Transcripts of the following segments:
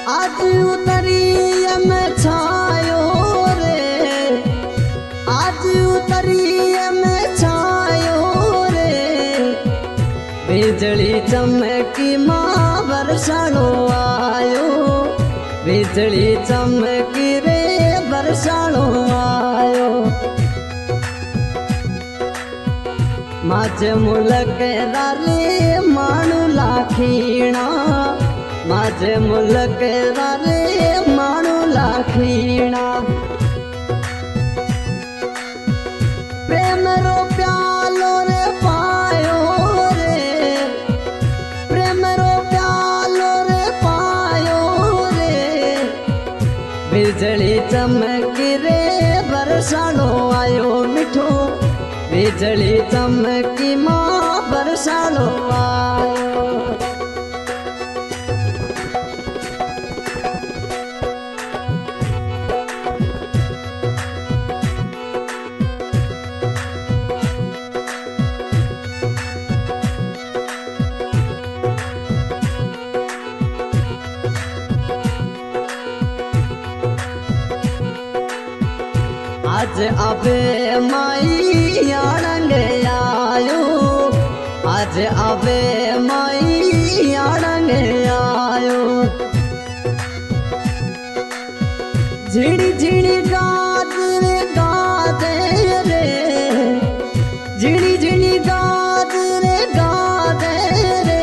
आज उतरी में छायो रे, आज उतरी में छायो रे। बिजली चमकी माँ बरसानो आयो, बिजली चमकी रे बरसानो आयो। माझे मुलक रे माणू लाखीणा, माझे मुलक रे माणू लाखीणा। प्रेम रो प्यालो रे पायो रे, प्रेम रो प्यालो रे पायो रे। बिजली चमकी रे बरसानो आयो मिठो, बिजली चमकी माँ बरसानो आयो। आज आवे माई आड़ंग आयो, आज आवे माई आड़ंग आयो। झिड़ी झिड़ी गाद रे गादे रे, झिड़ी झिड़ी गाद रे गादे रे।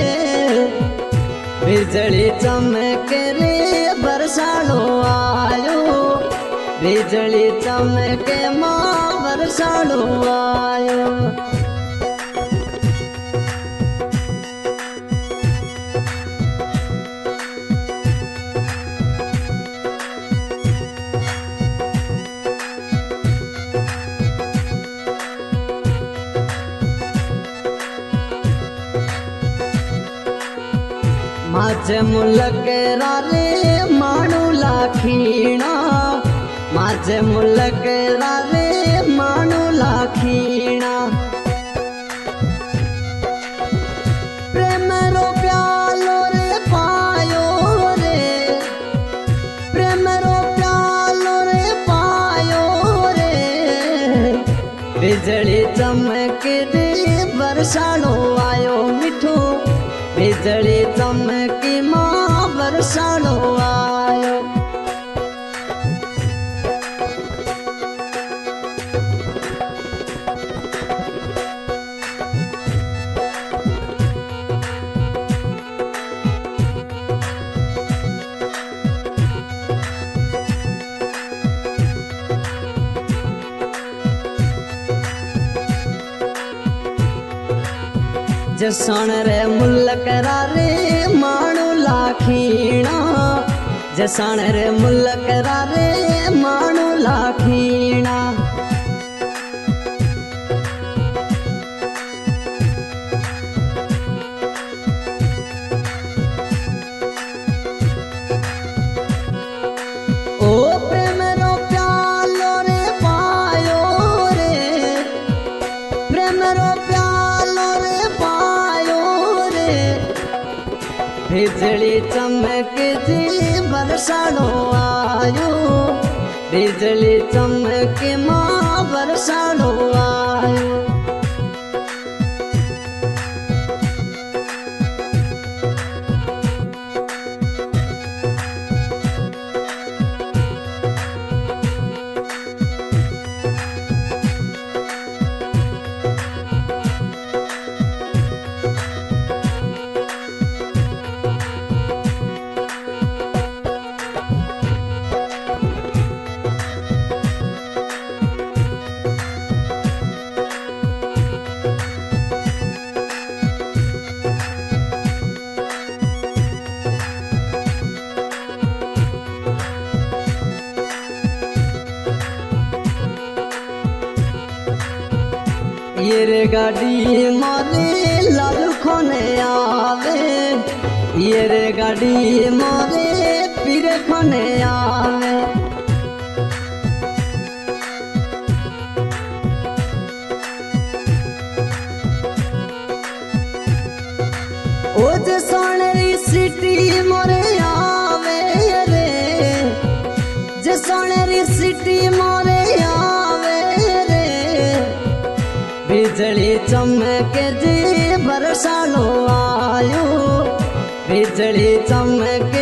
बिजली चमके रे बरसानो आयो, बिजली चमके माँ बरसानो आयो। माझे मुलक रे माणू लाखीणा, माझे मुलक रे माणू लाखीणा। प्रेम रो प्यालो रे पायो रे, प्रेम रो प्यालो रे पायो रे। बिजली चमके रे बरसानो आयो मिठो, बिजली चमकी माँ बरसानो आयो। जसण रे मुलक रे माणू लाखीणा, जसण रे मुलक रे माणू लाखीणा। ओ प्रेम रो प्यालो रे पायो रे, प्रेम रो प्यालो रे पायो रे। बिजली चमके जी बरसानो आयो, बिजली चमके माँ बरसानो आयो। ये रे गाड़ी मारे लालू खोने आवे, ये रे गाड़ी मारे पीर खोने आवे। ओ जे सोनेरी सिटी मोरे आवे पीरी मारे आवे रे बिजली चमके जी बरसालो आयो बिजली चमके